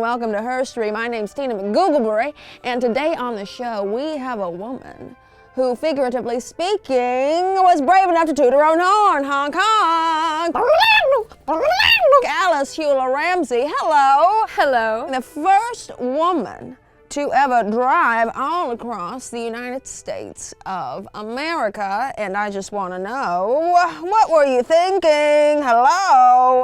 welcome to Herstory. My name's Tina McGoogleberry, and today on the show we have a woman who, figuratively speaking, was brave enough to toot her own horn. Honk, honk. Alice Huyler Ramsey, hello. Hello. The first woman to ever drive all across the United States of America, and I just want to know, what were you thinking? Hello?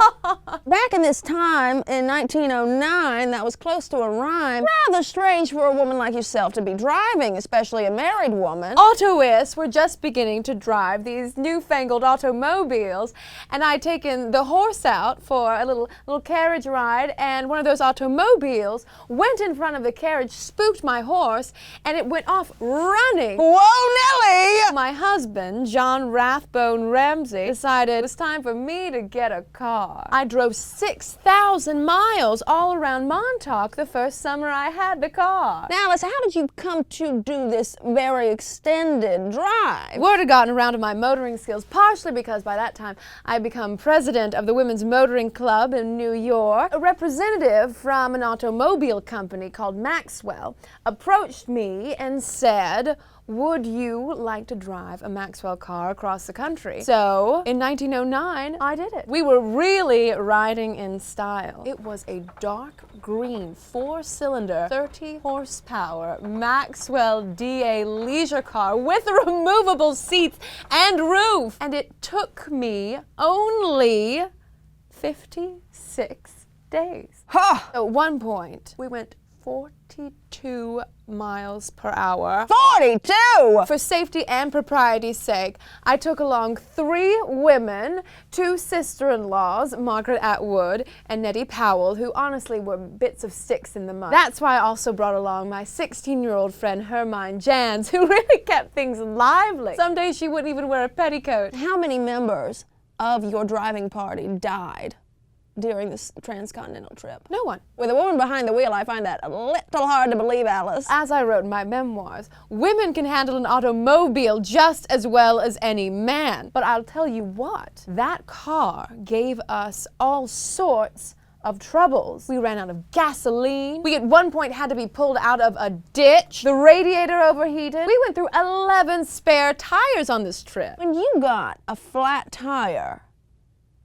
Back in this time, in 1909, that was close to a rhyme. Rather strange for a woman like yourself to be driving, especially a married woman. Autoists were just beginning to drive these newfangled automobiles, and I'd taken the horse out for a little carriage ride, and one of those automobiles went in front of the carriage, spooked my horse, and it went off running. Whoa, Nellie! My husband, John Rathbone Ramsey, decided it was time for me to get a car. I drove 6,000 miles all around Montauk the first summer I had the car. Now, Alice, how did you come to do this very extended drive? Word had gotten around of my motoring skills, partially because by that time I had become president of the Women's Motoring Club in New York. A representative from an automobile company called Maxwell approached me and said, "Would you like to drive a Maxwell car across the country?" So, in 1909, I did it. We were really riding in style. It was a dark green, 4-cylinder, 30 horsepower Maxwell DA leisure car with removable seats and roof. And it took me only 56 days. Huh! At one point, we went 42 miles per hour. 42! For safety and propriety's sake, I took along 3 women, 2 sister-in-laws, Margaret Atwood and Nettie Powell, who honestly were bits of sticks in the mud. That's why I also brought along my 16-year-old friend Hermione Jans, who really kept things lively. Some days she wouldn't even wear a petticoat. How many members of your driving party died during this transcontinental trip? No one. With a woman behind the wheel, I find that a little hard to believe, Alice. As I wrote in my memoirs, women can handle an automobile just as well as any man. But I'll tell you what, that car gave us all sorts of troubles. We ran out of gasoline. We at one point had to be pulled out of a ditch. The radiator overheated. We went through 11 spare tires on this trip. When you got a flat tire,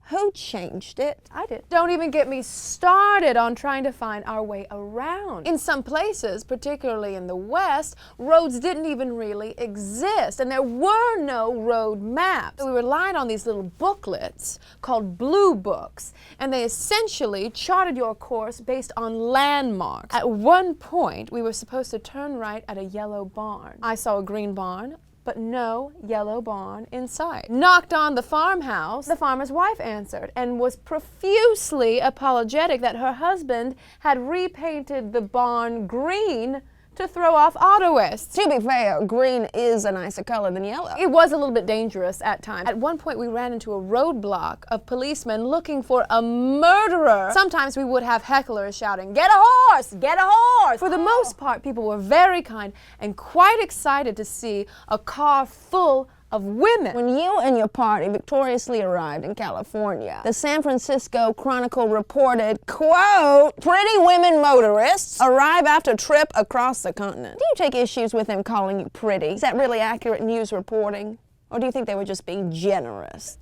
who changed it? I did. Don't even get me started on trying to find our way around. In some places, particularly in the West, roads didn't even really exist, and there were no road maps. We relied on these little booklets called blue books, and they essentially charted your course based on landmarks. At one point, we were supposed to turn right at a yellow barn. I saw a green barn, but no yellow barn in sight. Knocked on the farmhouse. The farmer's wife answered and was profusely apologetic that her husband had repainted the barn green to throw off autoists. To be fair, green is a nicer color than yellow. It was a little bit dangerous at times. At one point we ran into a roadblock of policemen looking for a murderer. Sometimes we would have hecklers shouting, "Get a horse! Get a horse!" For the most part, people were very kind and quite excited to see a car full of women. When you and your party victoriously arrived in California, the San Francisco Chronicle reported, quote, "Pretty women motorists arrive after trip across the continent." Do you take issues with them calling you pretty? Is that really accurate news reporting? Or do you think they were just being generous?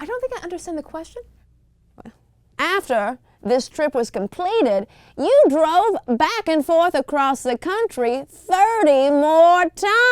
I don't think I understand the question. After this trip was completed, you drove back and forth across the country 30 more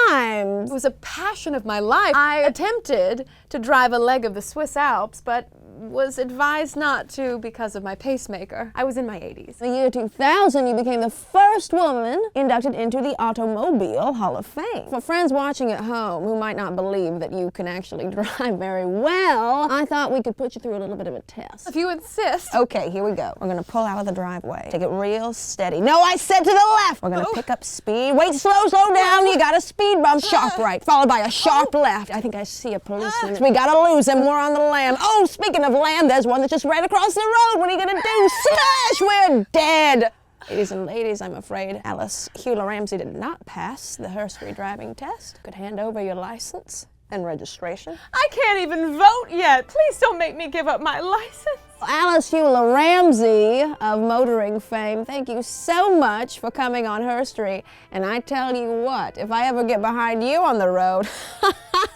times. It was a passion of my life. I attempted to drive a leg of the Swiss Alps, but was advised not to because of my pacemaker. I was in my 80s. In the year 2000, you became the first woman inducted into the Automobile Hall of Fame. For friends watching at home who might not believe that you can actually drive very well, I thought we could put you through a little bit of a test. If you insist. Okay, here we go. We're gonna pull out of the driveway. Take it real steady. No, I said to the left. We're gonna pick up speed. Wait, slow down. You got a speed bump. Sharp right, followed by a sharp left. I think I see a policeman. We gotta lose him. We're on the lam. Oh, speaking of lamb, there's one that just ran across the road. What are you gonna do? Smash! We're dead. Ladies and ladies, I'm afraid Alice Huyler Ramsey did not pass the Herstory driving test. Could hand over your license and registration. I can't even vote yet. Please don't make me give up my license. Alice Huyler Ramsey of motoring fame, thank you so much for coming on Herstory. And I tell you what, if I ever get behind you on the road,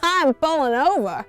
I'm pulling over.